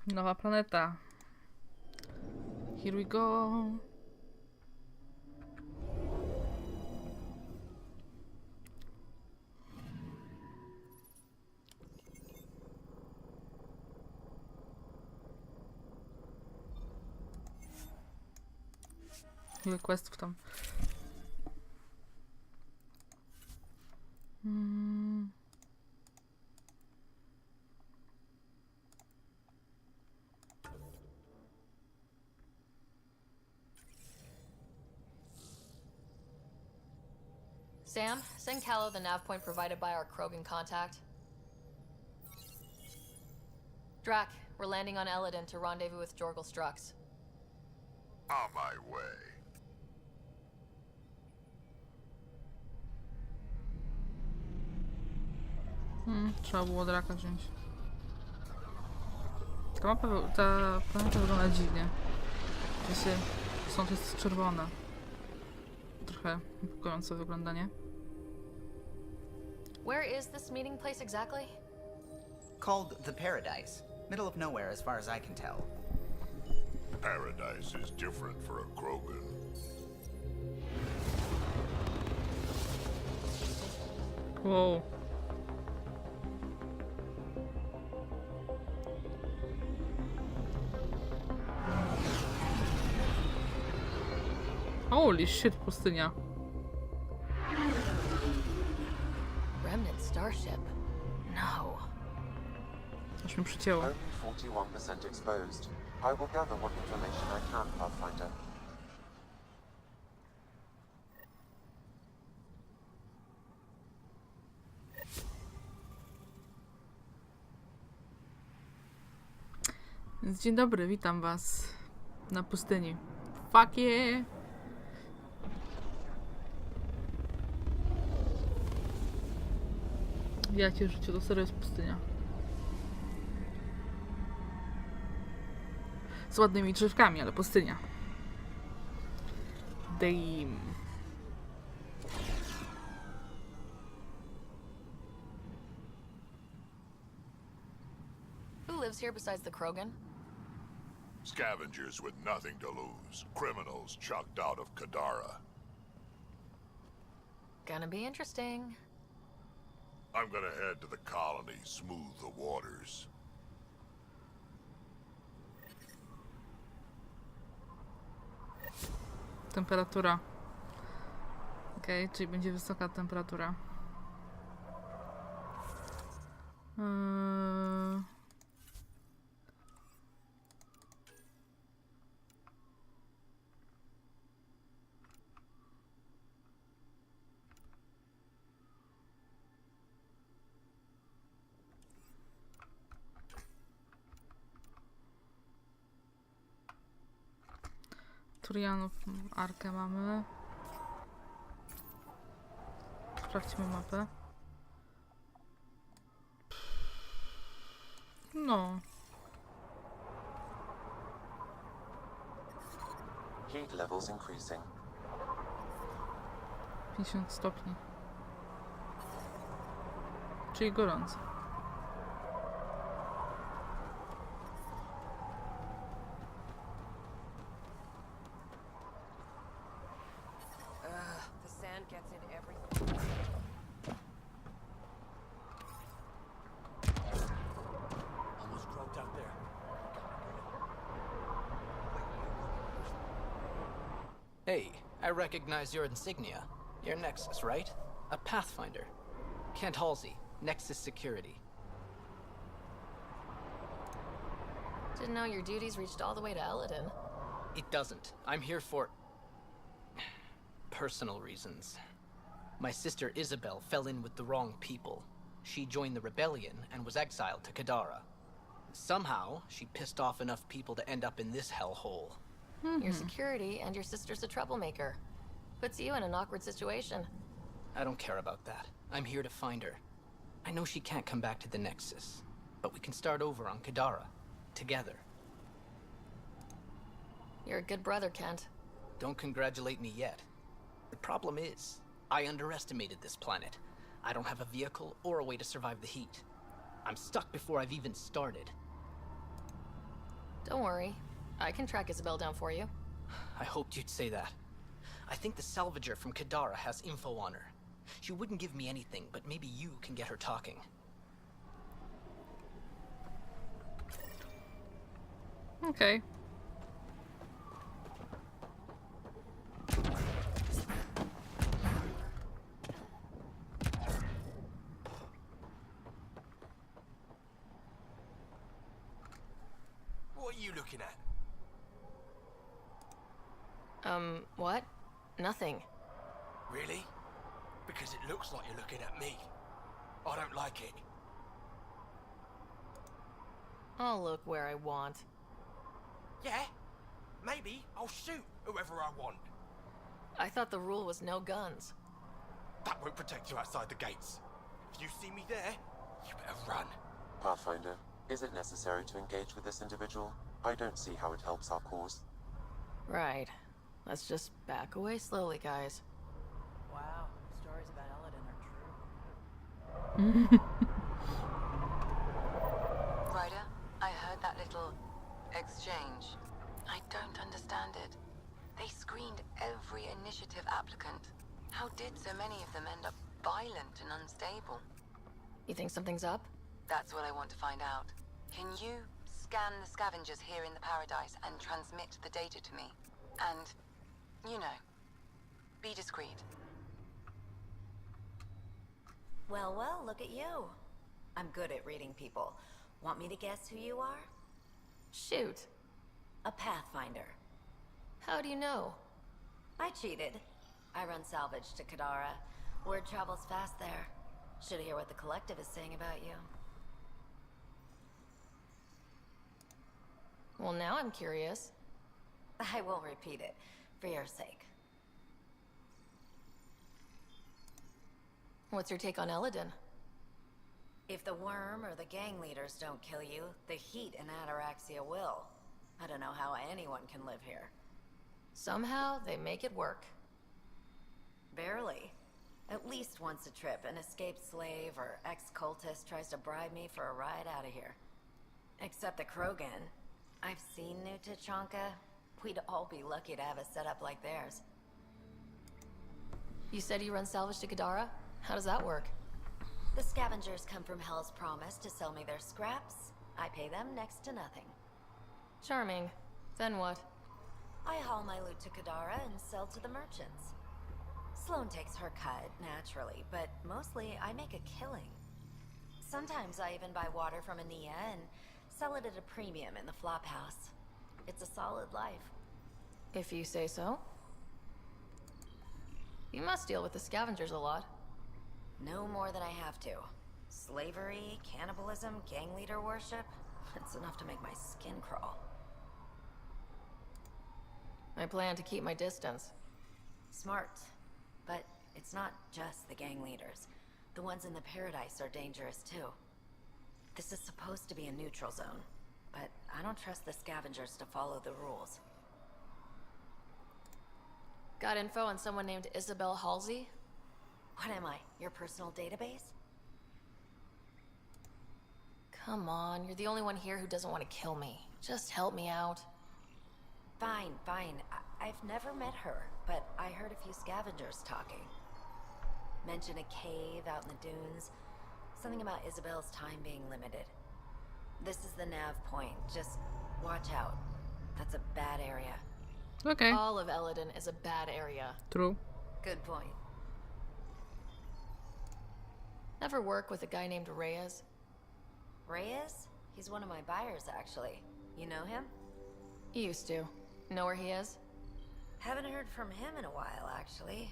Nowa planeta. Here we go. Ile questów tam. Sam, send Callow the nav point provided by our Krogan contact. Drac, we're landing on Elaaden to rendezvous with Jorgal Strux. On my way. Trzeba było draka wziąć. Ta mapa, ta planeta wygląda dziwnie. W sensie, stąd jest czerwona. Trochę niepokojące wyglądanie. Where is this meeting place exactly? Called the Paradise. Middle of nowhere as far as I can tell. Paradise is different for a Krogan. Wow. Holy shit, pustynia. Remnant starship? No. Aż mi przycięło. Only 41% exposed. I will gather what information I can, Pathfinder. Więc dzień dobry, witam was na pustyni. Fuck yeah! Ja cię życie, to serio jest pustynia. Z ładnymi drzewkami, ale pustynia. Damn. Who lives here besides the Krogan? Scavengers with nothing to lose. Criminals chucked out of Kadara. Gonna be interesting. I'm gonna head to the colony, smooth the waters. Temperatura. Okej, czyli będzie wysoka temperatura. Turianów arkę mamy. Sprawdźmy mapę. No. Heat levels increasing. 50 stopni. Czyli gorąco. The sand gets in everything. Almost croaked out there. Hey, I recognize your insignia. You're Nexus, right? A Pathfinder. Kent Halsey, Nexus Security. Didn't know your duties reached all the way to Elaaden. It doesn't. I'm here for personal reasons. My sister Isabel fell in with the wrong people. She joined the rebellion and was exiled to Kadara. Somehow, she pissed off enough people to end up in this hellhole. Your security and your sister's a troublemaker. Puts you in an awkward situation. I don't care about that. I'm here to find her. I know she can't come back to the Nexus, but we can start over on Kadara. Together. You're a good brother, Kent. Don't congratulate me yet. The problem is, I underestimated this planet. I don't have a vehicle or a way to survive the heat. I'm stuck before I've even started. Don't worry. I can track Isabel down for you. I hoped you'd say that. I think the salvager from Kadara has info on her. She wouldn't give me anything, but maybe you can get her talking. Okej. What are you looking at? What? Nothing. Really? Because it looks like you're looking at me. I don't like it. I'll look where I want. Yeah? Maybe I'll shoot whoever I want. I thought the rule was no guns. That won't protect you outside the gates. If you see me there, you better run. Pathfinder, is it necessary to engage with this individual? I don't see how it helps our cause. Right. Let's just back away slowly, guys. Wow, stories about Elaaden are true. Ryder, I heard that little exchange. I don't understand it. They screened every initiative applicant. How did so many of them end up violent and unstable? You think something's up? That's what I want to find out. Can you scan the scavengers here in the Paradise and transmit the data to me? And, you know, be discreet. Well, well, look at you. I'm good at reading people. Want me to guess who you are? Shoot. A Pathfinder. How do you know? I cheated. I run salvage to Kadara. Word travels fast there. Should hear what the collective is saying about you. Well, now I'm curious. I won't repeat it, for your sake. What's your take on Elaaden? If the worm or the gang leaders don't kill you, the heat in Ataraxia will. I don't know how anyone can live here. Somehow, they make it work. Barely. At least once a trip, an escaped slave or ex-cultist tries to bribe me for a ride out of here. Except the Krogan. I've seen New Tachanka. We'd all be lucky to have a setup like theirs. You said you run salvage to Kadara? How does that work? The scavengers come from Hell's Promise to sell me their scraps. I pay them next to nothing. Charming. Then what? I haul my loot to Kadara and sell to the merchants. Sloane takes her cut, naturally, but mostly I make a killing. Sometimes I even buy water from Ania and sell it at a premium in the flop house. It's a solid life. If you say so. You must deal with the scavengers a lot. No more than I have to. Slavery, cannibalism, gang leader worship. It's enough to make my skin crawl. I plan to keep my distance. Smart. But it's not just the gang leaders. The ones in the Paradise are dangerous too. This is supposed to be a neutral zone, but I don't trust the scavengers to follow the rules. Got info on someone named Isabel Halsey? What am I, your personal database? Come on, you're the only one here who doesn't want to kill me. Just help me out. Fine, fine. I've never met her, but I heard a few scavengers talking. Mention a cave out in the dunes. Something about Isabel's time being limited. This is the nav point. Just watch out. That's a bad area. Okej, All of Elaaden is a bad area. true. Good point. Ever work with a guy named Reyes? Reyes? He's one of my buyers, actually. You know him? Used to. Know where he is? Haven't heard from him in a while, actually.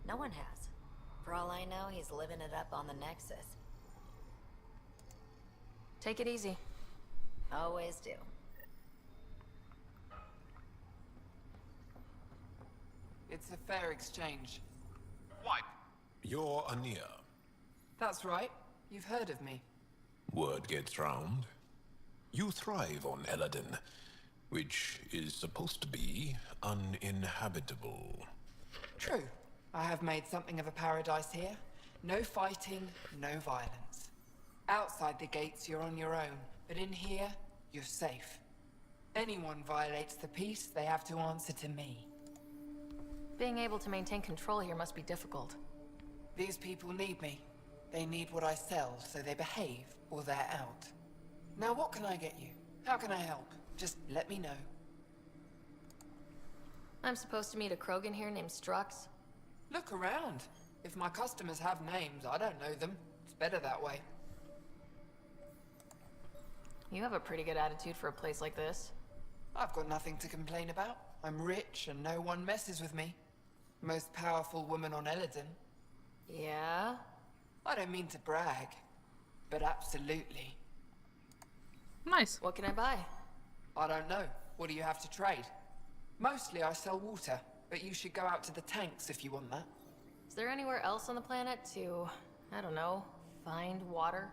No one has. For all I know, he's living it up on the Nexus. Take it easy. Always do. It's a fair exchange. What? You're Ania. That's right. You've heard of me. Word gets round. You thrive on Elaaden, which is supposed to be uninhabitable. True. I have made something of a paradise here. No fighting, no violence. Outside the gates, you're on your own, but in here, you're safe. Anyone violates the peace, they have to answer to me. Being able to maintain control here must be difficult. These people need me. They need what I sell, so they behave or they're out. Now what can I get you? How can I help? Just let me know. I'm supposed to meet a Krogan here named Strux. Look around. If my customers have names, I don't know them. It's better that way. You have a pretty good attitude for a place like this. I've got nothing to complain about. I'm rich and no one messes with me. Most powerful woman on Elaaden. Yeah? I don't mean to brag, but absolutely. Nice. What can I buy? I don't know. What do you have to trade? Mostly I sell water, but you should go out to the tanks if you want that. Is there anywhere else on the planet to, I don't know, find water?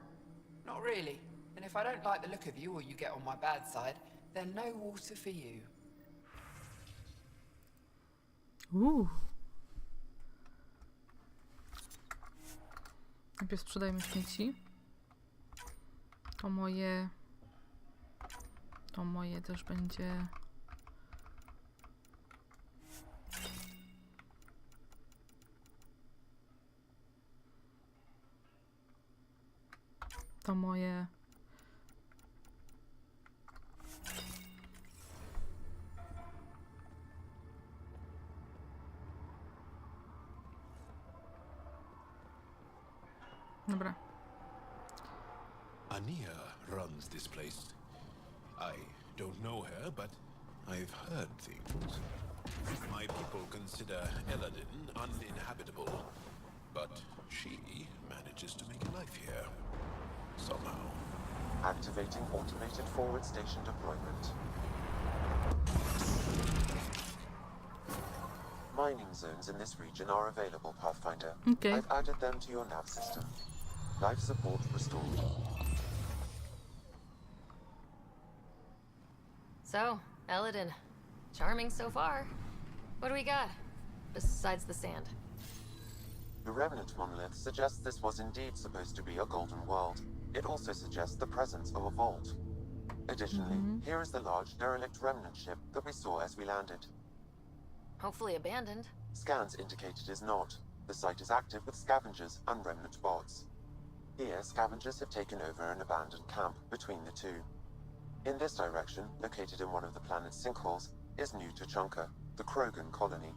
Not really. And if I don't like the look of you or you get on my bad side, then no water for you. Najpierw sprzedajmy śmieci. To moje też będzie. To moje. Dobra. Ania runs this place. I don't know her, but I've heard things. My people consider Elaaden uninhabitable, but she manages to make a life here. Somehow. Activating automated forward station deployment. Mining zones in this region are available, Pathfinder. Okay. I've added them to your nav system. Life support restored. So, Elaaden. Charming so far. What do we got? Besides the sand. The remnant monolith suggests this was indeed supposed to be a golden world. It also suggests the presence of a vault. Additionally, here is the large derelict remnant ship that we saw as we landed. Hopefully abandoned. Scans indicate it is not. The site is active with scavengers and remnant bots. Here, scavengers have taken over an abandoned camp between the two. In this direction, located in one of the planet's sinkholes, is New Tuchanka, the Krogan colony.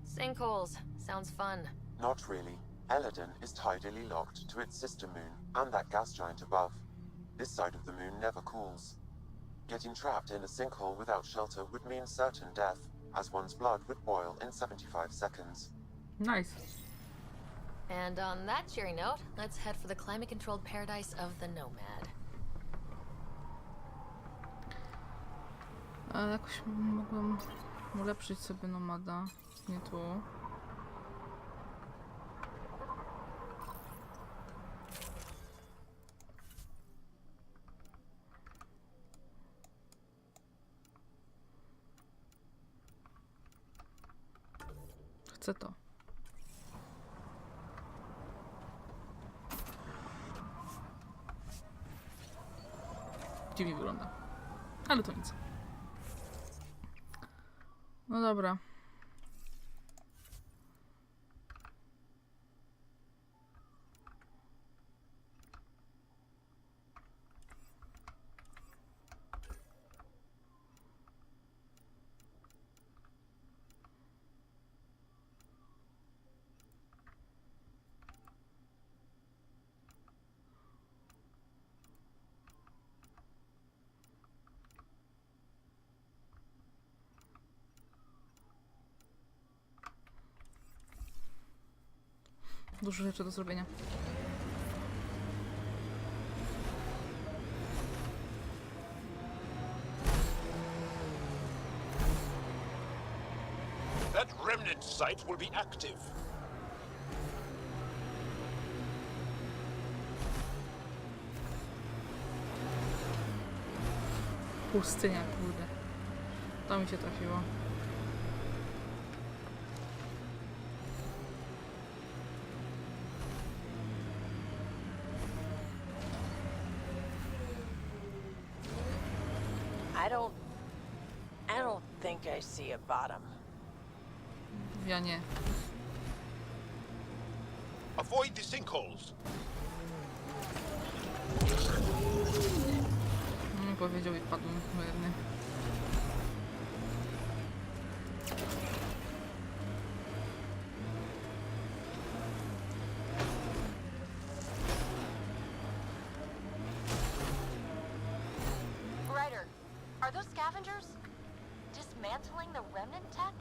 Sinkholes. Sounds fun. Not really. Elaaden is tidally locked to its sister moon and that gas giant above. This side of the moon never cools. Getting trapped in a sinkhole without shelter would mean certain death, as one's blood would boil in 75 seconds. Nice. And on that cheery note, let's head for the climate-controlled paradise of the Nomad. A jakoś mogłem ulepszyć sobie nomada. Nie tu. Chcę to. Dziwnie wygląda. Ale to nic. No dobra. Dużo rzeczy do zrobienia. That remnant site will be active. Pustynia, kurde. To mi się trafiło. I don't think I see a bottom. Ja nie. Avoid the sinkholes. Powiedział i padł wierny. Ryder, are those scavengers dismantling the remnant tech?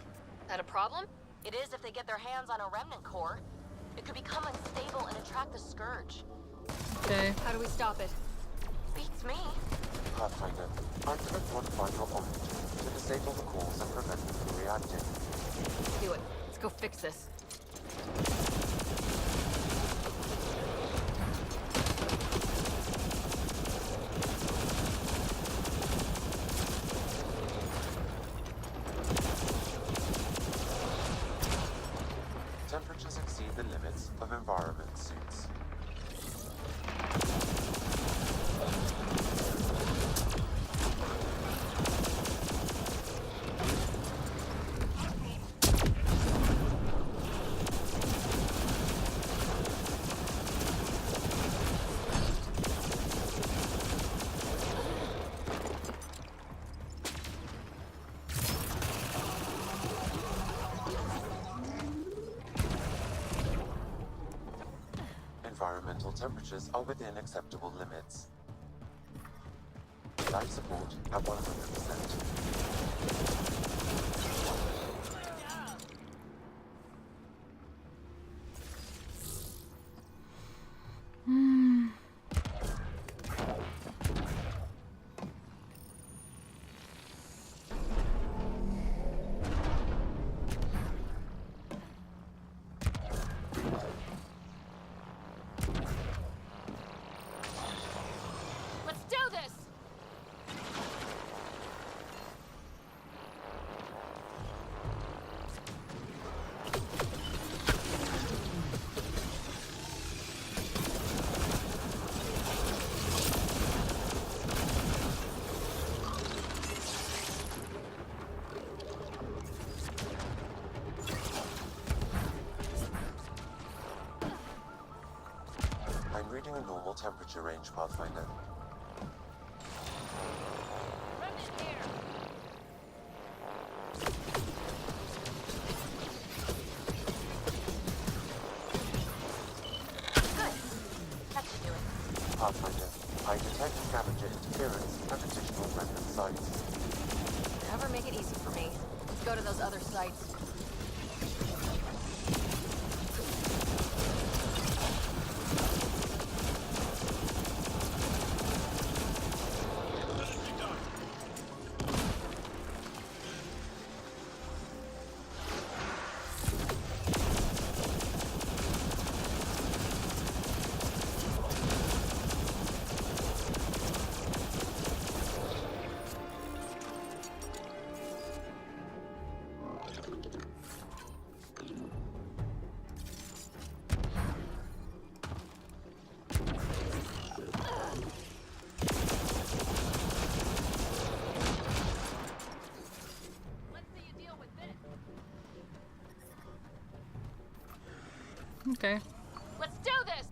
That a problem? It is if they get their hands on a remnant core. It could become unstable and attract the scourge. Okay. How do we stop it? Beats me. Pathfinder, activate one final omnity to disable the cores and prevent them from reacting. Do it. Let's go fix this. Temperatures exceed the limits of environment suits. Environmental temperatures are within acceptable limits. Life support at 100%. Let's do this! I'm reading a normal temperature range, Pathfinder. That should do it. Pathfinder, I detect scavenger interference at additional remnant sites. Never make it easy for me. Let's go to those other sites. Okay. Let's do this!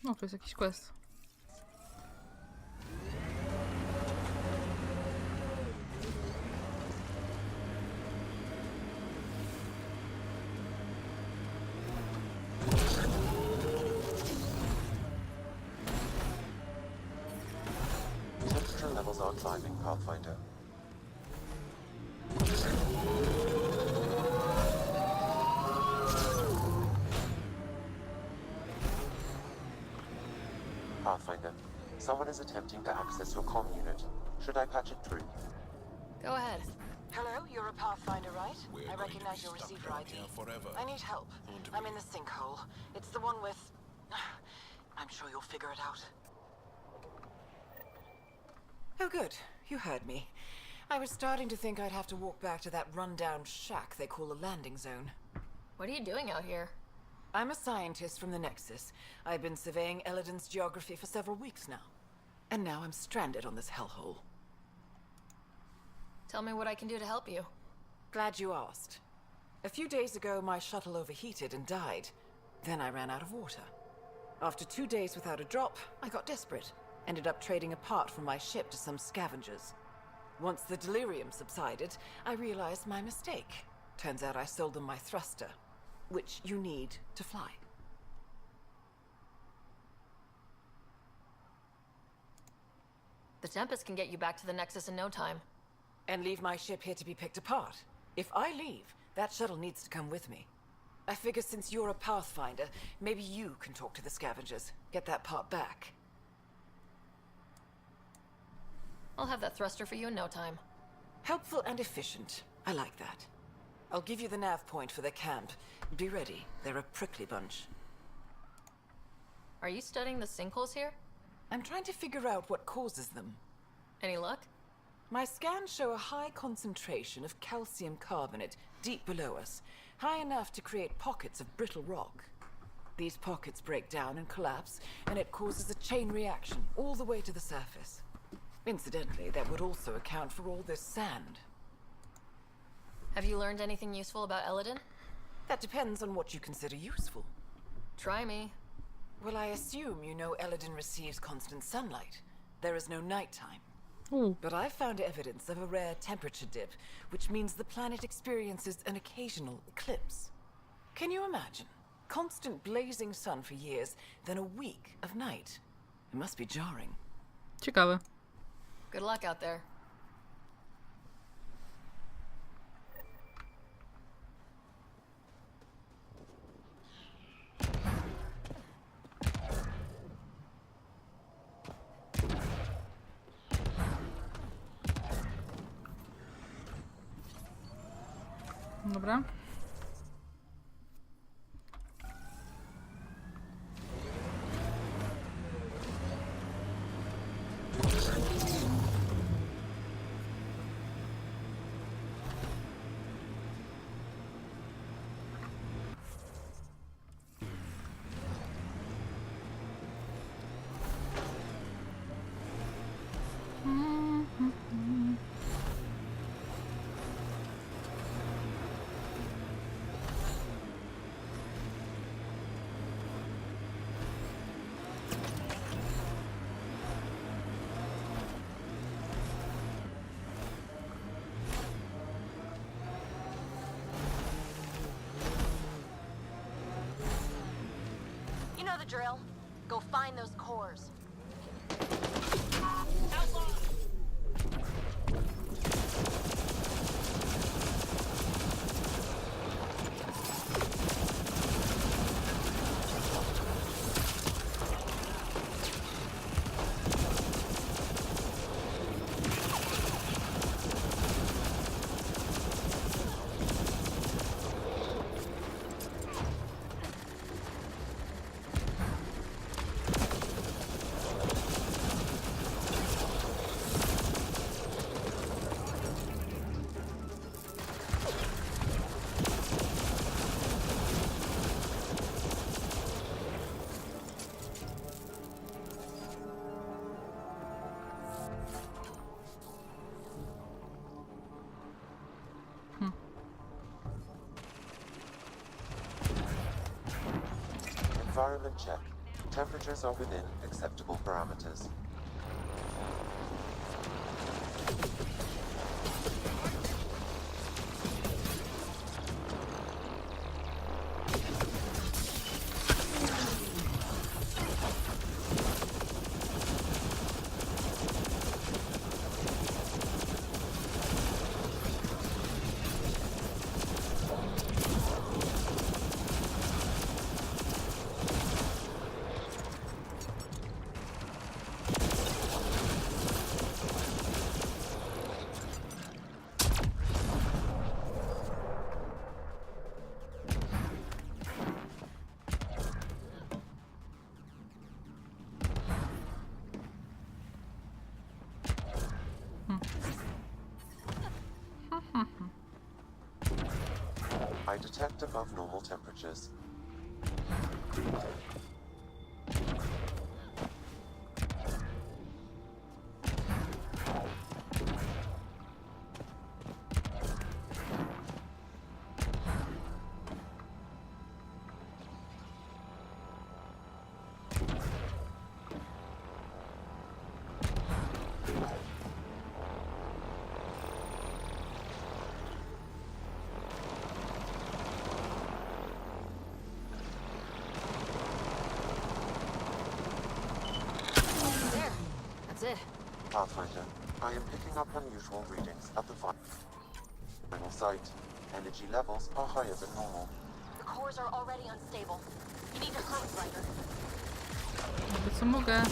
No, to jest jakiś quest. Temperature levels are climbing, Pathfinder. Pathfinder, someone is attempting to access your comm unit. Should I patch it through? Go ahead. Hello, you're a Pathfinder, right? We're I going recognize to be your stuck receiver around ID. here forever. I need help. Aren't I'm we? in the sinkhole. It's the one with... I'm sure you'll figure it out. Oh, good. You heard me. I was starting to think I'd have to walk back to that rundown shack they call a landing zone. What are you doing out here? I'm a scientist from the Nexus. I've been surveying Elaaden's geography for several weeks now. And now I'm stranded on this hellhole. Tell me what I can do to help you. Glad you asked. A few days ago, my shuttle overheated and died. Then I ran out of water. After 2 days without a drop, I got desperate. Ended up trading a part from my ship to some scavengers. Once the delirium subsided, I realized my mistake. Turns out I sold them my thruster, which you need to fly. The Tempest can get you back to the Nexus in no time. And leave my ship here to be picked apart. If I leave, that shuttle needs to come with me. I figure since you're a Pathfinder, maybe you can talk to the scavengers, get that part back. I'll have that thruster for you in no time. Helpful and efficient. I like that. I'll give you the nav point for their camp. Be ready. They're a prickly bunch. Are you studying the sinkholes here? I'm trying to figure out what causes them. Any luck? My scans show a high concentration of calcium carbonate deep below us, high enough to create pockets of brittle rock. These pockets break down and collapse, and it causes a chain reaction all the way to the surface. Incidentally, that would also account for all this sand. Have you learned anything useful about Elaaden? That depends on what you consider useful. Try me. Well, I assume you know Elaaden receives constant sunlight. There is no nighttime. But I've found evidence of a rare temperature dip, which means the planet experiences an occasional eclipse. Can you imagine? Constant blazing sun for years, then a week of night. It must be jarring. Ciekawe. Good luck out there. Dobra. You know the drill. Go find those cores. Environment check. Temperatures are within acceptable parameters. I detect above normal temperatures. That's it. Pathfinder, I am picking up unusual readings at the final site. Energy levels are higher than normal. The cores are already unstable. You need to hurry, Riker. Jakby co mogę.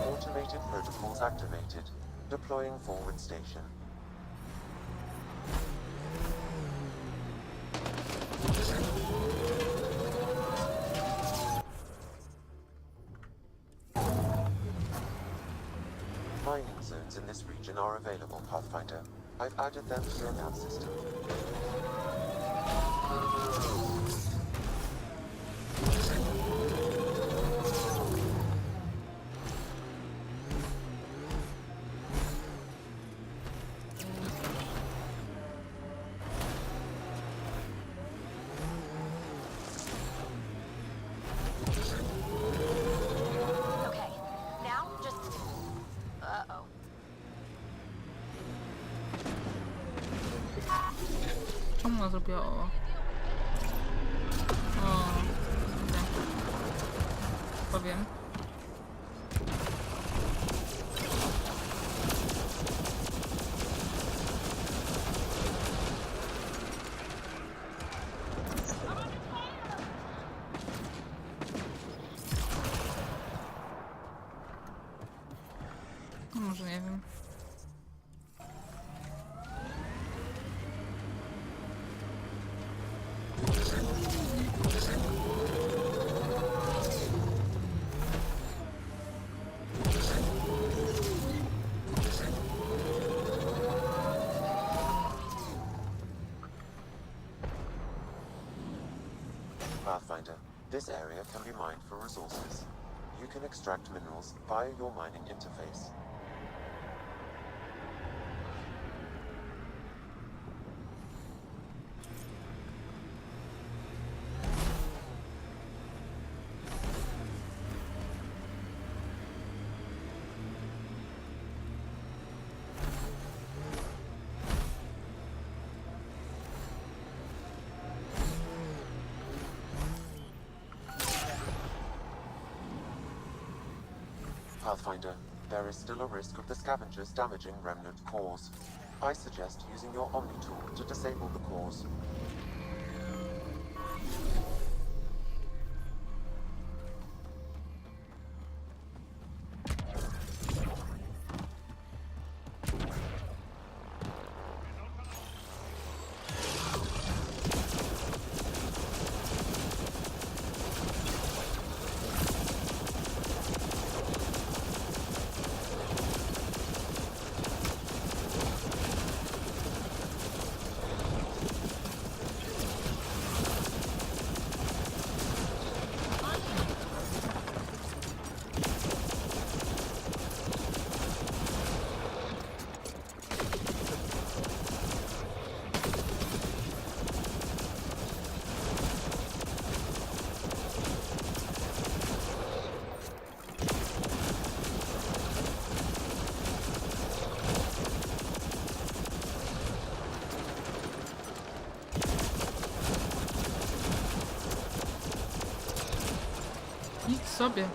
Automated protocols activated. Deploying forward station. Mining zones in this region are available, Pathfinder. I've added them to your nav system. Okay, now just... Uh-oh. Czemu ona zrobiła o? Okej. Powiem. No, może nie wiem. Pathfinder, this area can be mined for resources. You can extract minerals via your mining interface. Pathfinder, there is still a risk of the scavengers damaging remnant cores. I suggest using your Omni tool to disable the cores. Idź sobie.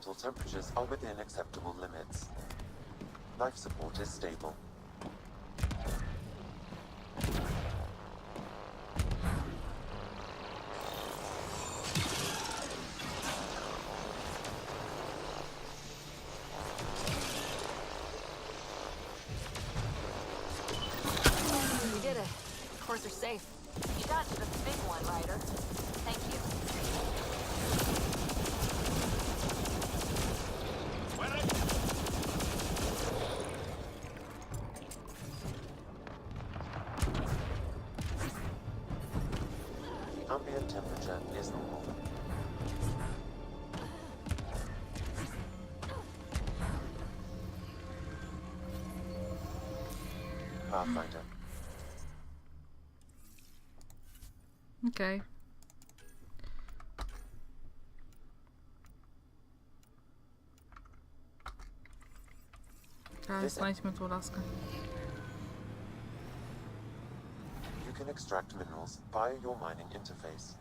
environmental temperatures are within acceptable limits. Life support is stable. We did it. Cores are safe. You dodged a big one, Ryder. Thank you. Ambient temperature is normal. Pathfinder. Okej. Okay. Znajdźmy tu laskę. You can extract minerals via your mining interface.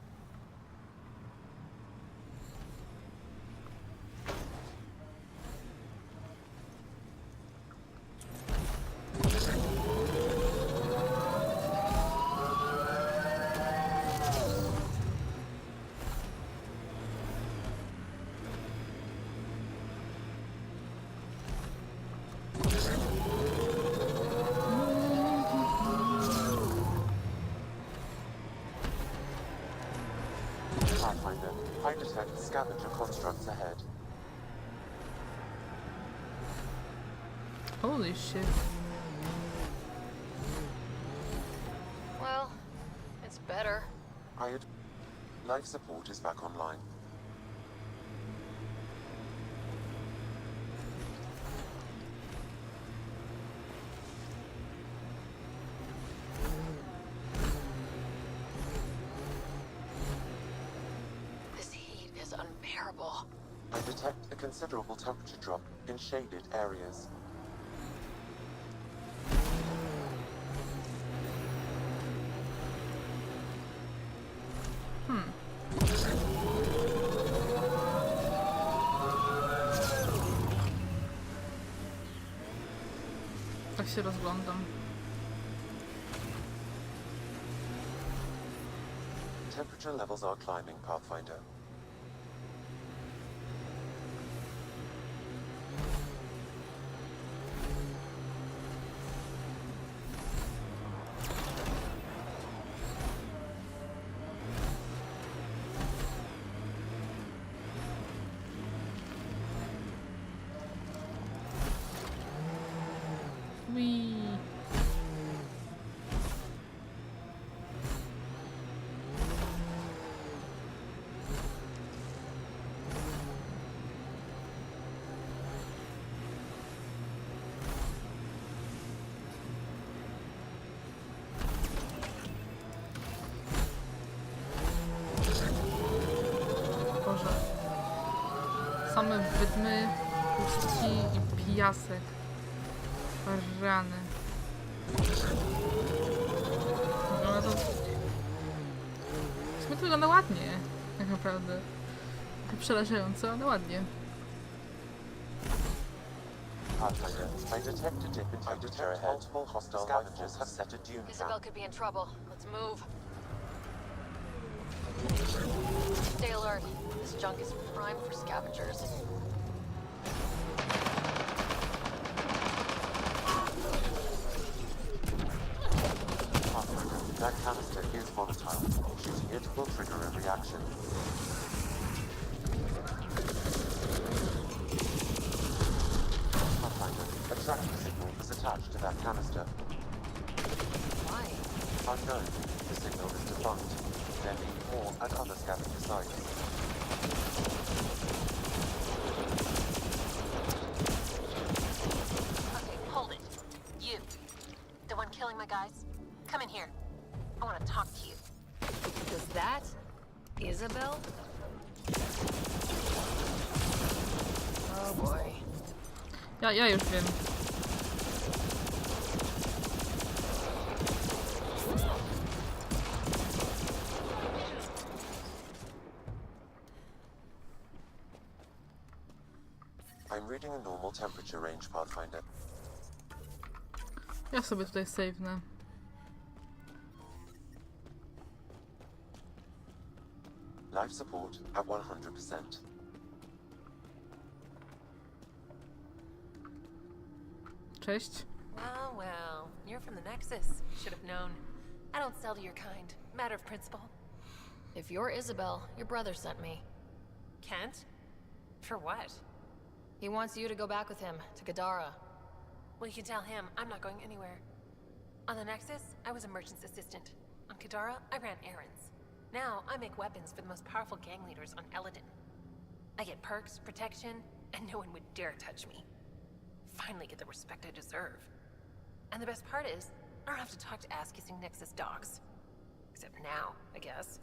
Pathfinder, I detect scavenger constructs ahead. Holy shit. Well, it's better. Life support is back online. This heat is unbearable. I detect a considerable temperature drop in shaded areas. Tak się rozglądam. Temperature levels are climbing, Pathfinder. Wii. Boże. Same wydmy, pustki i piasek. Rany. No to... W sumie to wygląda ładnie, tak naprawdę. Przerażająco, ale ładnie. Pathfinder, I detect a dip in temperature ahead. Multiple hostile scavengers have set a dune Isabel camp. could be in trouble. Let's move. Stay alert. This junk is prime for scavengers. That canister is volatile. Shooting it will trigger a reaction. Pathfinder, a tracking signal is attached to that canister. Why? Unknown. The signal is defunct. There may be more at other scavenger sites. Okay, hold it. You. The one killing my guys? Come in here. I want to talk to you. Was that Isabel? Oh boy. Ja już wiem. reading a normal temperature range, Pathfinder. Ja sobie tutaj save'nę. Life support at 100%. Cześć. Well, well. You're from the Nexus. Should have known. I don't sell to your kind. Matter of principle. If you're Isabel, your brother sent me. Kent? For what? He wants you to go back with him, to Gadara. Well, you can tell him I'm not going anywhere. On the Nexus, I was a merchant's assistant. On Gadara, I ran errands. Now, I make weapons for the most powerful gang leaders on Elaaden. I get perks, protection, and no one would dare touch me. Finally get the respect I deserve. And the best part is, I don't have to talk to ass-kissing Nexus dogs. Except now, I guess.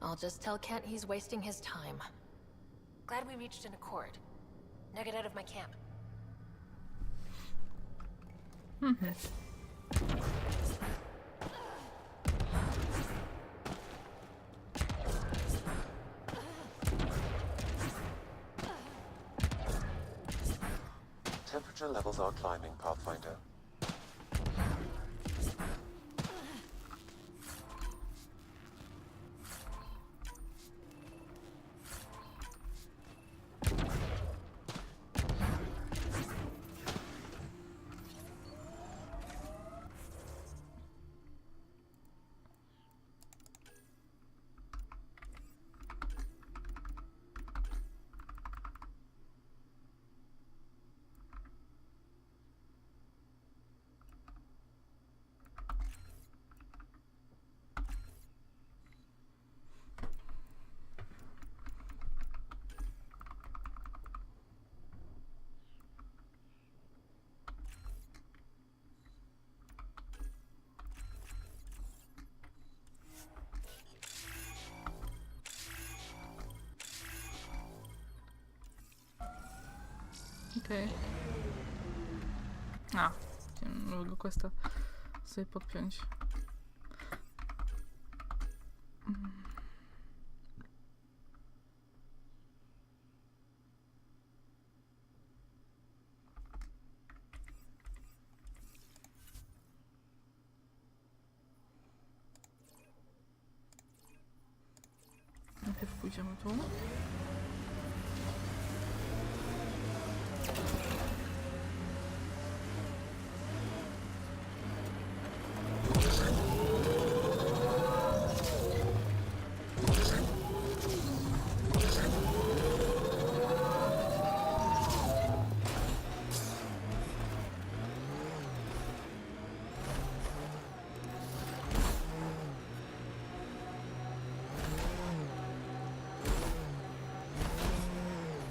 I'll just tell Kent he's wasting his time. Glad we reached an accord. Now get out of my camp. Temperature levels are climbing, Pathfinder. Okej. A, chciałem nowego questa sobie podpiąć. Najpierw pójdziemy tu.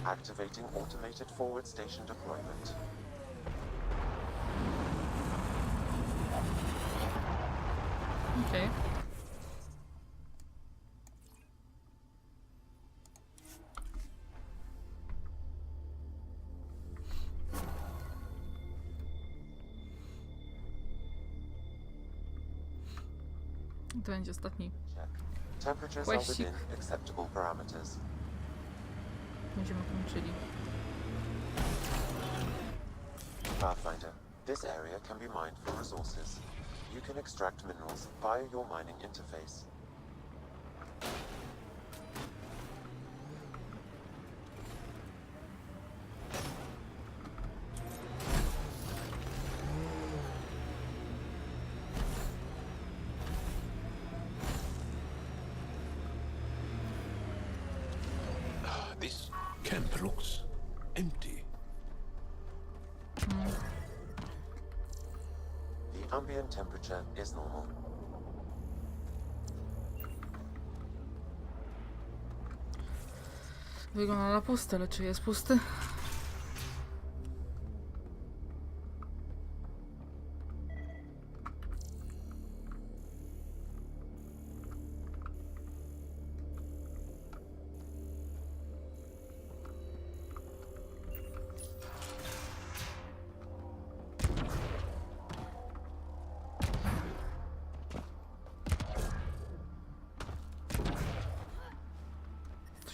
Activating automated forward station deployment. Okej. To będzie ostatni. Temperatures are Quesik. within acceptable parameters. Będziemy kończyli. Pathfinder, this area can be mined for resources. You can extract minerals via your mining interface. This camp looks empty. The ambient temperature is normal. Wygląda na puste, ale czy jest pusty?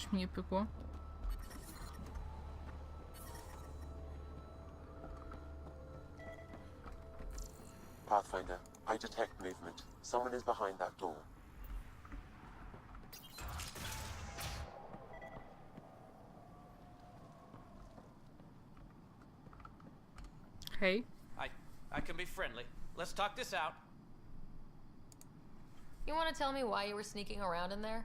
coś mi nie pykło. Pathfinder, I detect movement. Someone is behind that door. Hej. I can be friendly. Let's talk this out. You want to tell me why you were sneaking around in there?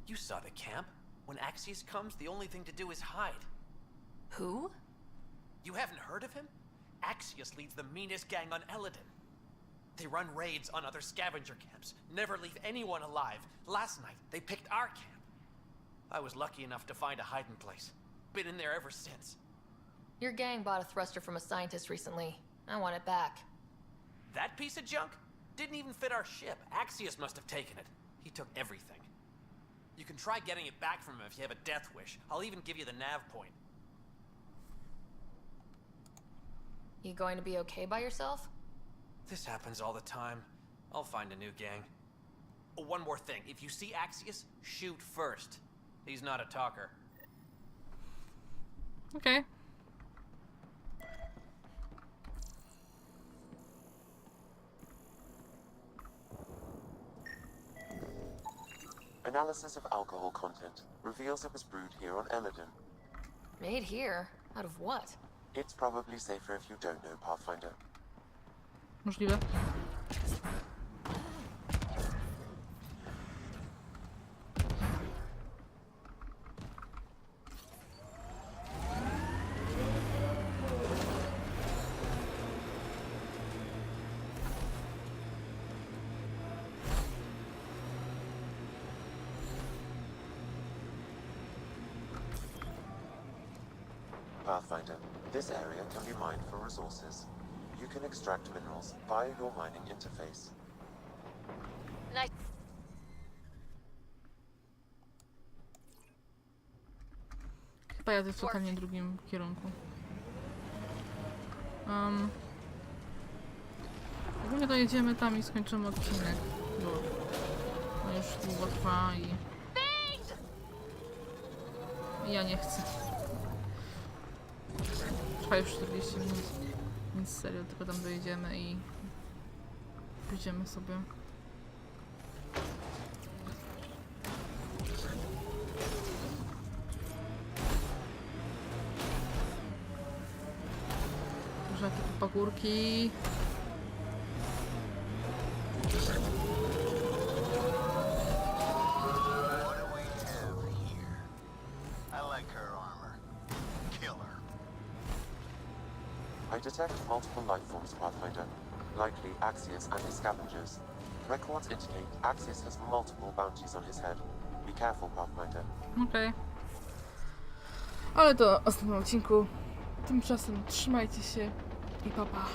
You saw the camp. When Axios comes, the only thing to do is hide. Who? You haven't heard of him? Axios leads the meanest gang on Elaaden. They run raids on other scavenger camps, never leave anyone alive. Last night, they picked our camp. I was lucky enough to find a hiding place. Been in there ever since. Your gang bought a thruster from a scientist recently. I want it back. That piece of junk didn't even fit our ship. Axios must have taken it. He took everything. You can try getting it back from him if you have a death wish. I'll even give you the nav point. You going to be okay by yourself? This happens all the time. I'll find a new gang. Oh, one more thing. If you see Axios, shoot first. He's not a talker. Okay. Analysis of alcohol content reveals it was brewed here on Elaaden. Made here? Out of what? It's probably safer if you don't know, Pathfinder. Możliwe. Pathfinder, this area can be mined for resources. You can extract minerals via your mining interface. Nice. Chyba jadę w totalnie drugim kierunku. Ogólnie dojedziemy tam i skończymy odcinek, bo on już długo trwa i ja nie chcę. Trwa już 40 minut, więc serio tylko tam dojedziemy i pójdziemy sobie. Może tylko pagórki. I detect multiple life forms, Pathfinder. Likely Axios and his scavengers. Records indicate Axios has multiple bounties on his head. Be careful, Pathfinder. Okej. Ale to w następnym odcinku. Tymczasem trzymajcie się i pa pa.